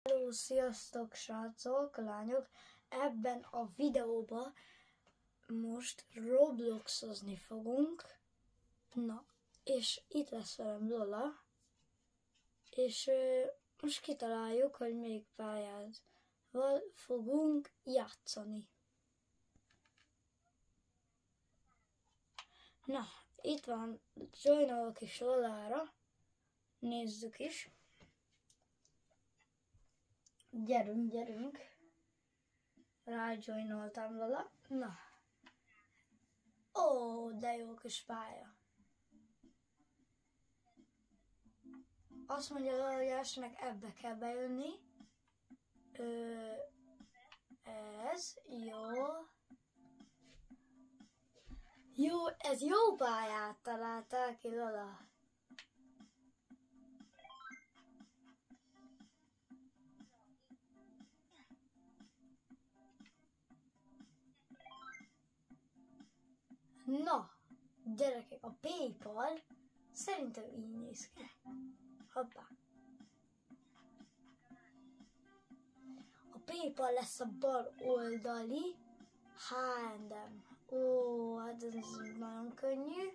Hello, sziasztok srácok, lányok! Ebben a videóban most Robloxozni fogunk. Na, és itt lesz velem Lola. És most kitaláljuk, hogy melyik pályával fogunk játszani. Na, itt van, joinolok is Lolára. Nézzük is. Gyerünk. Rájoinoltam Lola. Na. Ó, de jó kis pálya. Azt mondja Lola, hogy elsőnek ebbe kell bejönni. Ez jó. Jó, ez jó pályát találtál ki, Lola. Na, gyerekek, a PayPal szerintem így néz ki. Hoppá. A PayPal lesz a bal oldali H&M. Ó, hát ez nagyon könnyű.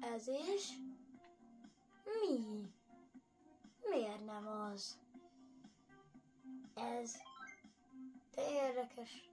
Ez is. Mi? Miért nem az? Ez. De érdekes.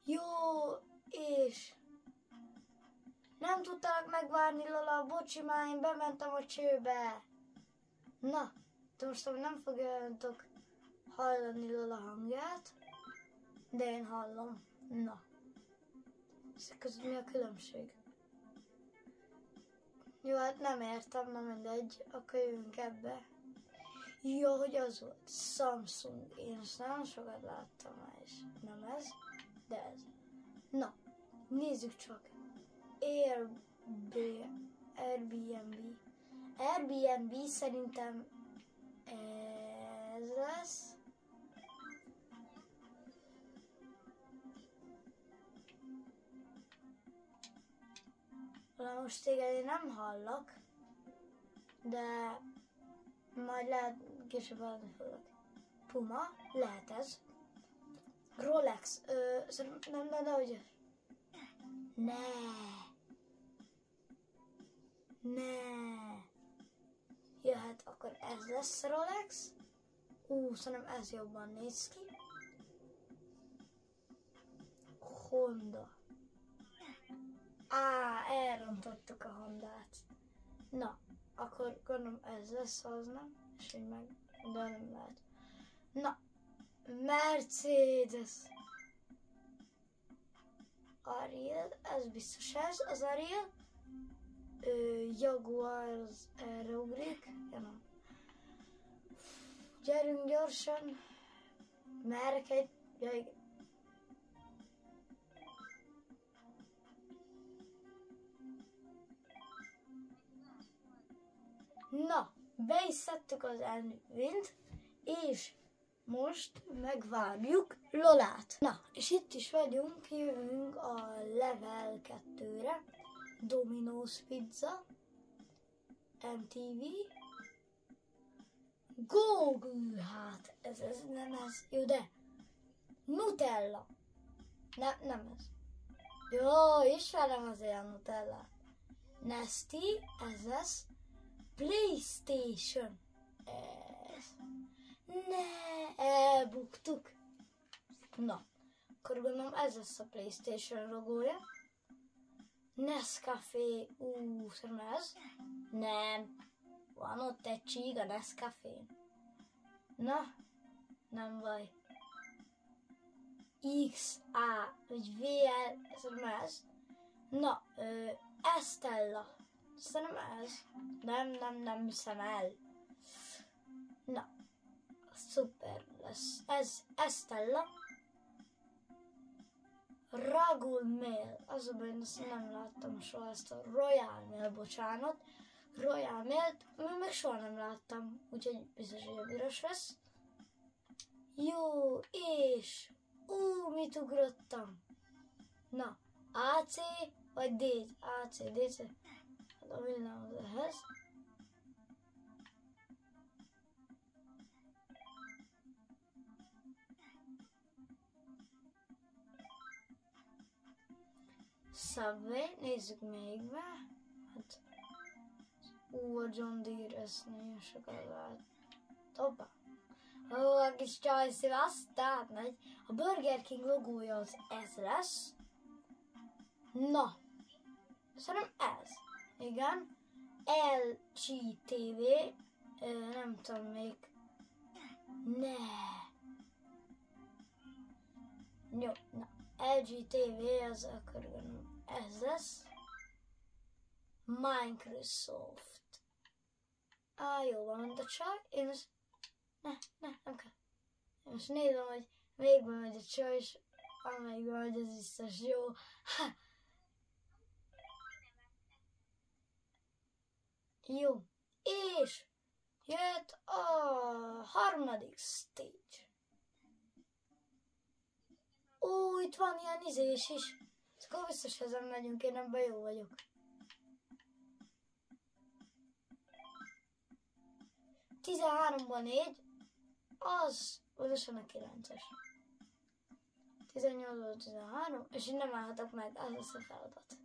Jó, és nem tudtalak megvárni, Lola, bocsi, már én bementem a csőbe. Na, de most nem fogjátok hallani Lola hangját, de én hallom. Na, és között mi a különbség? Jó, hát nem értem, na mindegy, akkor jövünk ebbe. Jó, hogy az volt Samsung, én ezt nagyon sokat láttam már, és nem ez, de ez. Na, nézzük csak. Airbnb szerintem ez lesz. Na most téged én nem hallok, de majd lehet később hallani fogok. Puma, lehet ez. Rolex, szerintem de hogy Ne. Jöhet, akkor ez lesz Rolex. Szerintem ez jobban néz ki. Honda. Elrontottuk a Hondát. Na, akkor gondolom ez lesz, az nem? És így meg, de nem lehet. Na, Mercedes. Ariel, ez biztos ez, az Ariel. Jaguar, az erre ugrik. Ja, nem. Gyerünk gyorsan. Merek egy... Ja, igen. Na, be is szedtük az elnövényt, és most megvárjuk Lolát. Na, és itt is vagyunk, jövünk a level 2-re. Domino's Pizza, MTV, Google, hát ez nem ez, jó, de Nutella, nem ez. Jó, ismerem az ilyen Nutellát. Nasty, ez lesz. PlayStation, ez. Ne, elbuktuk. Na, akkor gondolom ez lesz a PlayStation logója. Nescafé, szerintem ez? Nem. Van ott egy csík a Nescafé. Na, nem baj. XA, vagy VL, szerintem ez? Na, Estella. Szerintem ez. Nem hiszem el. Na, szuper lesz. Ez Estella. Ragul Mail, az a baj, én azt nem láttam soha, ezt a Royal Mail, bocsánat. Royal Mailt meg soha nem láttam, úgyhogy biztos, hogy üres lesz. Jó, és mit ugrottam? Na, AC vagy DC? AC, DC. Hát a villám az ehhez. Subway, nézzük még be. Hát, a John Deere, ezt nagyon sokat vált. Hoppá. A kis csajszív, aztán megy. A Burger King logója az ez lesz. Na, szerintem ez. Igen. LG TV. Nem tudom még. Ne. Jó, na. LG TV, az akkor ez lesz. Microsoft. Jó van, mint a csaj. Én most... nem kell. Én most nézem, hogy végbe megy a csaj, és amelyikben megy, ez biztos jó. Jó. És jött a harmadik stage. Itt van ilyen izés is. Akkor biztos ezen megyünk, én ebben jó vagyok. Tizenháromban 4, az 29-es. 18-ból 13, és én nem állhatok meg, az lesz a feladat.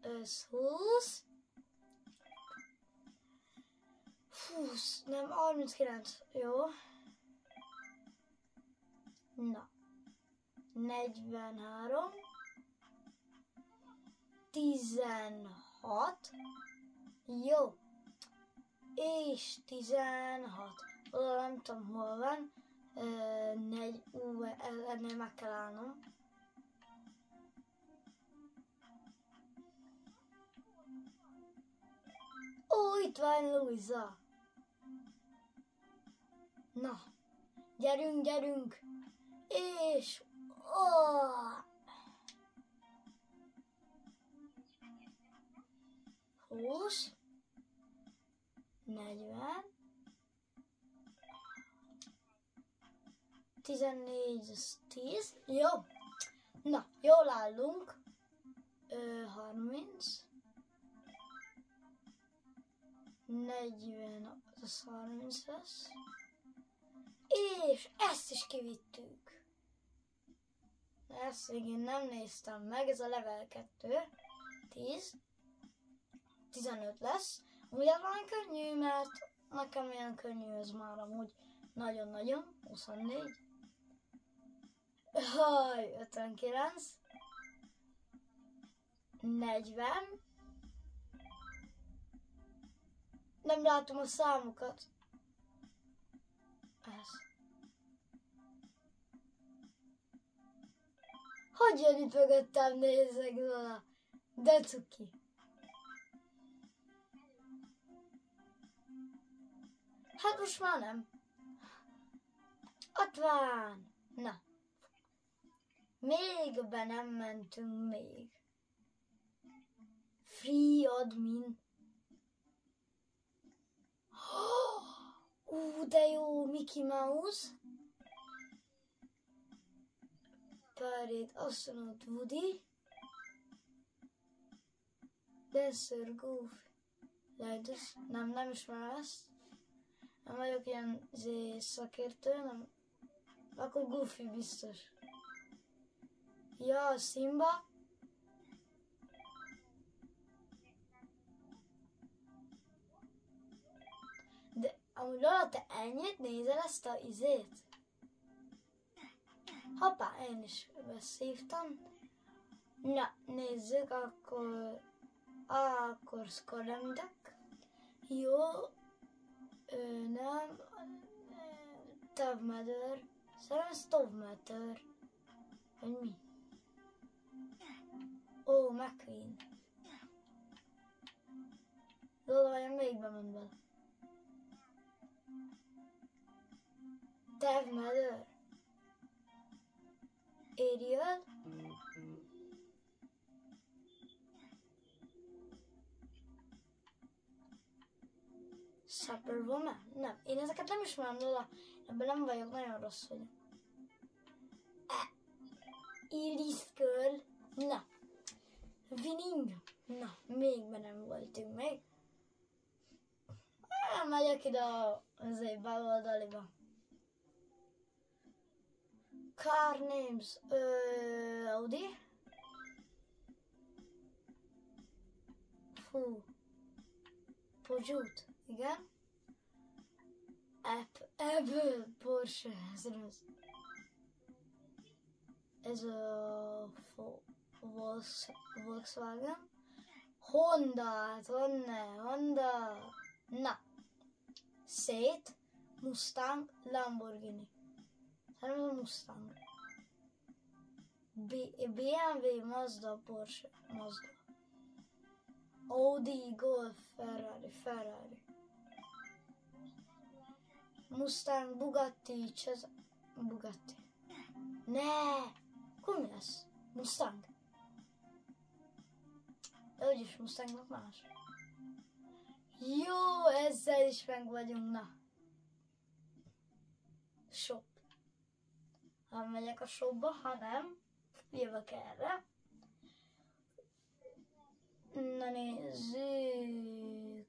Ez 20. 20, nem, 39, jó. Na. 43. 16. Jó. És 16. Nem tudom, hol van. Ennél meg kell állnom. Itt van Luisa. Na, gyerünk. És... 20. 40. 14, ez 10. Jó. Na, jól állunk. 30. 40, az 30 lesz. És ezt is kivittük. Ezt még én nem néztem meg, ez a level 2. 10. 15 lesz. Ugye van könnyű, mert nekem ilyen könnyű ez már amúgy nagyon-nagyon. 24. 59. 40. Nem látom a számokat. Ez. Hogy jön itt mögöttem, nézzek Zola? De cuki. Hát most már nem. Ott van. Na. Még be nem mentünk még. Free admin. De jó, Mickey Mouse. Parade Astronaut Woody. Dancer Goofy. Leidus. Nem ismerem ezt. Nem vagyok ilyen szakértő, nem. Akkor Goofy biztos. Ja, Simba. De amúgy Lola, te ennyit nézel ezt a izét? Hoppá, én is beszívtam. Na, nézzük, akkor Skodemdek. Jó. Nem. Tavmatter. Szerintem Stovmatter. Vagy mi? McQueen. Lola, vajon még bement bele? Tavmatter. Ariel. Superwoman? Nem, én ezeket nem ismerem, Lola. Ebben nem vagyok, nagyon rossz vagyok. Elise Girl. Na, winning. Na, még nem voltunk még. Megyek ide az baloldaliba. Car names. Audi. Fú. Peugeot. Igen. Apple. Porsche. Ez rossz. Ez a Volkswagen. Honda. Na. Seat. Mustang. Lamborghini. Szerintem a Mustang. BMW, Mazda, Porsche, Mazda. Audi, Golf, Ferrari. Mustang, Bugatti, Bugatti. Ne! Akkor mi lesz? Mustang. De úgyis Mustangnak más. Jó, ezzel is meg vagyunk, na. Shop. Ha megyek a shopba, ha nem, jövök erre. Na nézzük.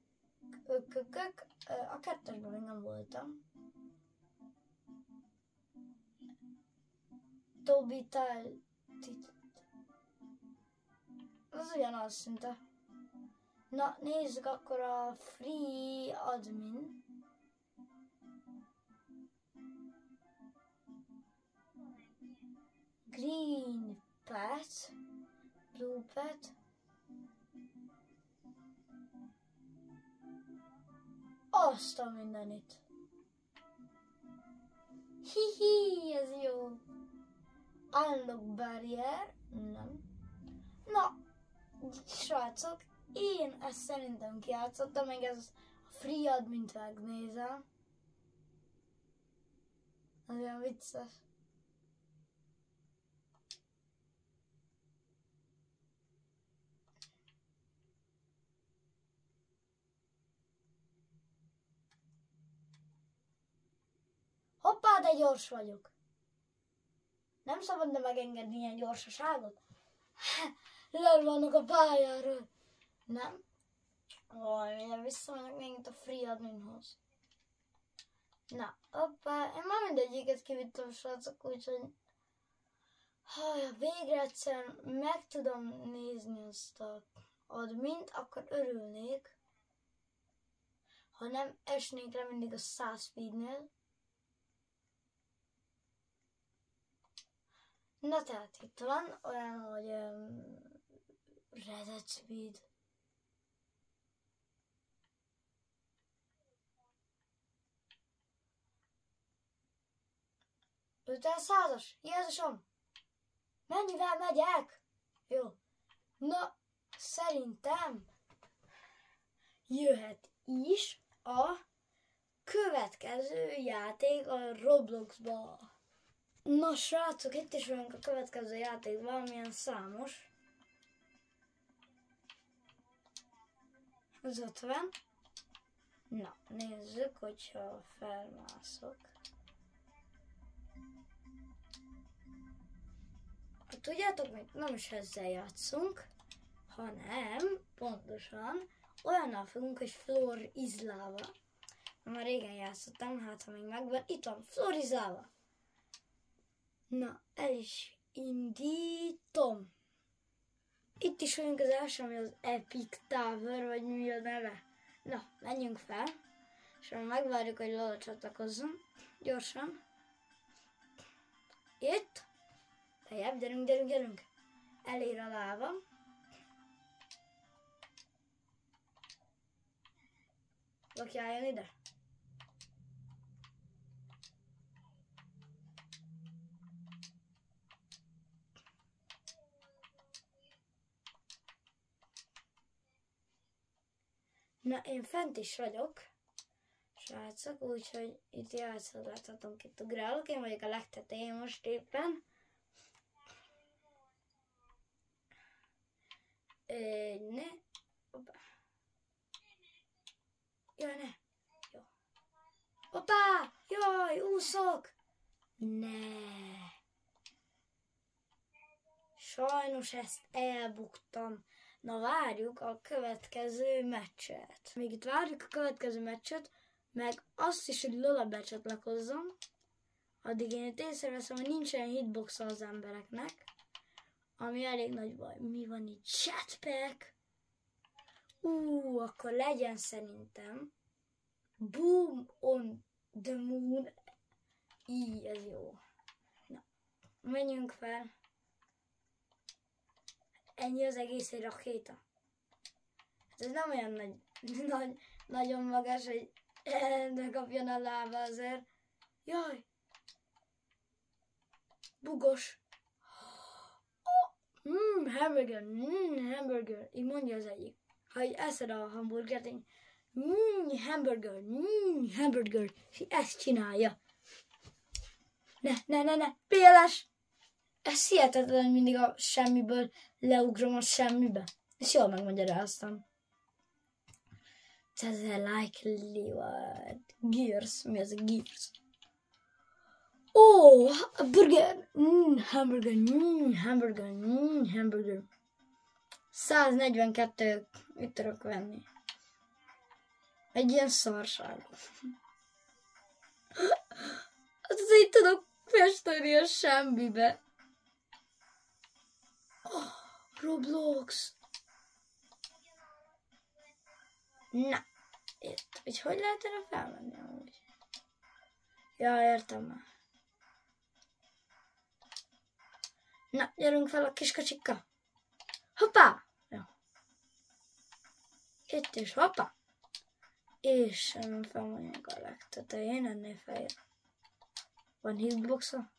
A kettesben még nem voltam. Tobi az ugyanaz szinte. Na nézzük akkor a free admin. Green pet, blue pet. Azt a mindenit. Hihi, ez jó. Unlock barrier, nem. Na, srácok, én ezt szerintem kijátszottam, még ez a free admint megnézem. Az olyan vicces. Hoppá, de gyors vagyok. Nem szabadna megengedni ilyen gyorsaságot? Lervannak a pályáról. Nem? Vaj, mindjárt visszamegyek még itt a free adminhoz. Na, hoppá, én már mindegyiket kivittem, srácok, úgyhogy ha végre egyszer meg tudom nézni azt a admint, akkor örülnék. Ha nem esnék le mindig a 100 speednél. Na tehát itt van olyan, hogy Reddit speed. Öten 100-as, Jézusom! Mennyivel megyek? Jó. Na, szerintem jöhet is a következő játék a Robloxba. Na srácok, itt is vagyunk a következő játék, valamilyen számos. Az 50. Na, nézzük, hogyha felmászok. Tudjátok, még nem is ezzel játszunk, hanem pontosan olyannal fogunk, hogy Floor is Lava. Már régen játszottam, hát ha még megvan. Itt van, Floor is Lava. Na, el is indítom. Itt is vagyunk az első, ami az Epic Tower, vagy mi a neve. Na, menjünk fel, és megvárjuk, hogy Lola csatlakozzon. Gyorsan. Itt. Lejjebb, gyerünk. Elér a láva. Valaki álljon ide. Na, én fent is vagyok, srácok, úgyhogy itt játszhathatunk, itt ugrálok, én vagyok a legtetején most éppen. Ne. Hoppá. Jaj, ne. Jó. Hoppá! Jaj, úszok! Ne. Sajnos ezt elbuktam. Na várjuk a következő meccset. Még itt várjuk a következő meccset, meg azt is, hogy Lola becsatlakozzon. Addig én itt észreveszem, hogy nincsen hitbox az embereknek. Ami elég nagy baj. Mi van itt? Jetpack! Akkor legyen szerintem. Boom on the moon. Így, ez jó. Na, menjünk fel. Ennyi az egész egy rakéta. Hát ez nem olyan nagyon magas, hogy ne kapjon a lába azért. Jaj! Bugos! Hamburger, hamburger. Így mondja az egyik. Ha így eszed a hamburgert, így hamburger, hamburger. És ezt csinálja. Ne, PLS! Ez hihetetlen, mindig a semmiből leugrom a semmibe. És jól megmagyaráztam. Ez a likely word. Gears. Mi az a Gears? Burger. Hamburger. Hamburger. Hamburger. 142. Mit tudok venni? Egy ilyen szarság. Hát így tudok festeni a semmibe. Roblox. Na, itt. Hogy lehet erre felmenni amúgy? Ja, értem már. Na, gyerünk fel a kis kocsikka. Hoppá! Ja. Itt is, hoppá! És felmenjünk a legtetején, ennél feljön. Van hitboxa?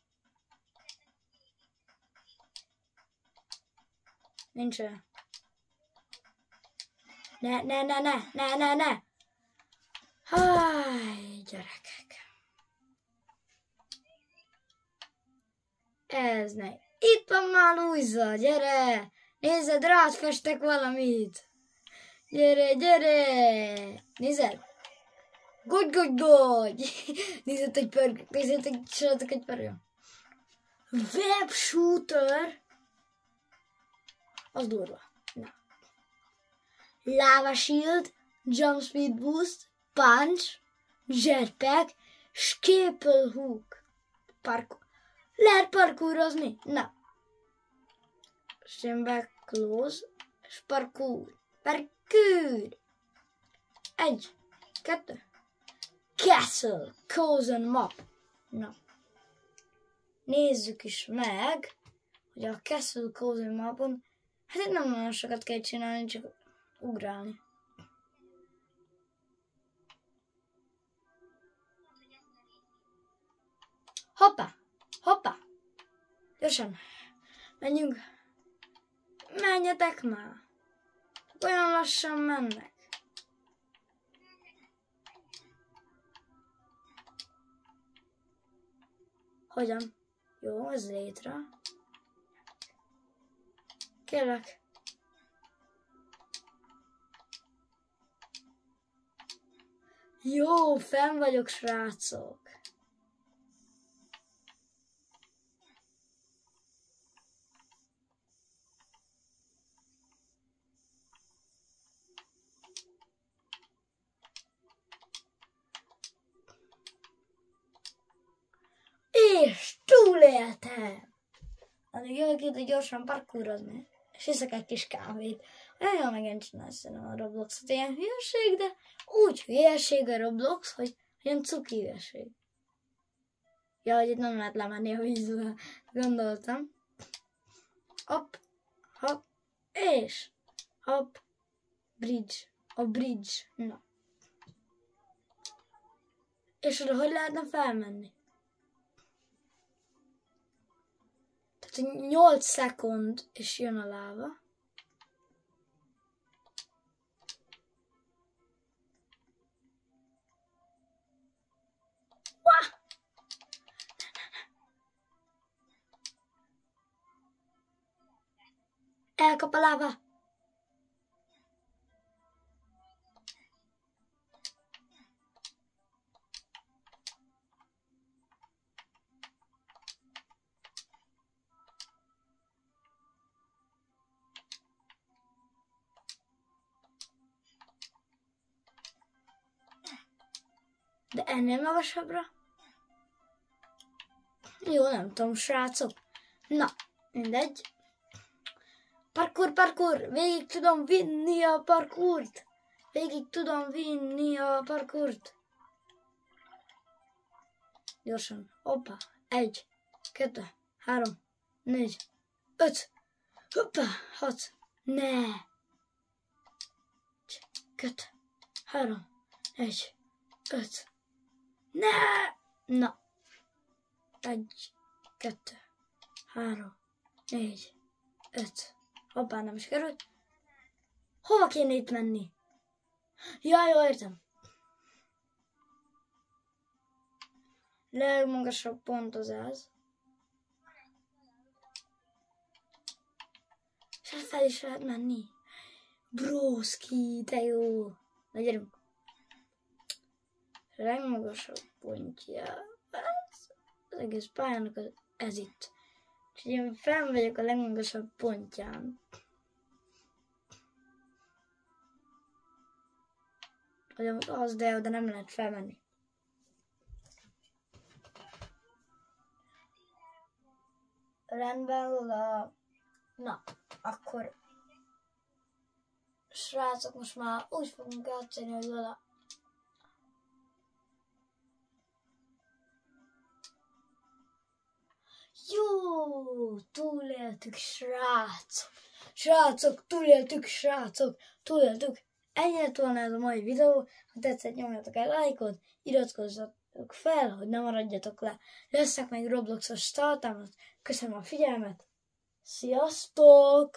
Nincsen. Ne! Háj, gyerekek. Ez ne. Itt van már Luisa, gyere! Nézed, rád festek valamit. Gyere! Nézed? Gogy! Nézed egy pörgő, nézzetek egy pörgő. Web shooter. Az durva. Na. Lava shield, jump speed boost, punch, jetpack, scalpel hook. Lehet parkourozni? Na. Stand close, és parkour. Egy, kettő. Castle, Cozen map. Na. Nézzük is meg, hogy a Castle Cozen mapon, hát itt nem nagyon sokat kell csinálni, csak ugrálni. Hoppá! Gyorsan, menjünk. Menjetek már. Olyan lassan mennek. Hogyan? Jó, ez létre. Kérlek. Jó, fenn vagyok, srácok. És túléltem! Addig jövök itt, hogy gyorsan parkourozni. És iszek egy kis kávét. Olyan megint csinálsz a Robloxot. Ilyen hülyeség, de úgy hülyeség a Roblox, hogy ilyen cuki hülyeség. Ja, hogy itt nem lehet lemenni a vízbe. Gondoltam. Hopp, és hopp, bridge. A bridge. Na. És oda hogy lehetne felmenni? 8 szekund, és jön a láva. Elkap a láva. ennél magasabbra? Jó, nem tudom, srácok. Na, mindegy. Parkour, végig tudom vinni a parkourt. Gyorsan, hoppa, 1, 2, 3, 4, 5, hoppa, 6, ne. 2, 3, 1, 5, ne. Na. 1, 2, 3, 4, 5. Hoppá, nem is került. Hova kéne itt menni? Ja, jó, értem. Legmagasabb pont az ez. És fel is lehet menni. Broszki, de jó. Na, gyerünk. A legmagasabb pontja az egész pályának ez itt. Úgyhogy én fenn vagyok a legmagasabb pontján. Vagy az, de oda nem lehet felmenni. Rendben, Lola. Na, akkor srácok, most már úgy fogunk játszani, hogy Lola. Jó, túléltük, srácok. Túléltük. Ennyi lett volna ez a mai videó. Ha tetszett, nyomjatok el lájkot, iratkozzatok fel, hogy ne maradjatok le. Lesznek még Robloxos tartalmak. Köszönöm a figyelmet. Sziasztok!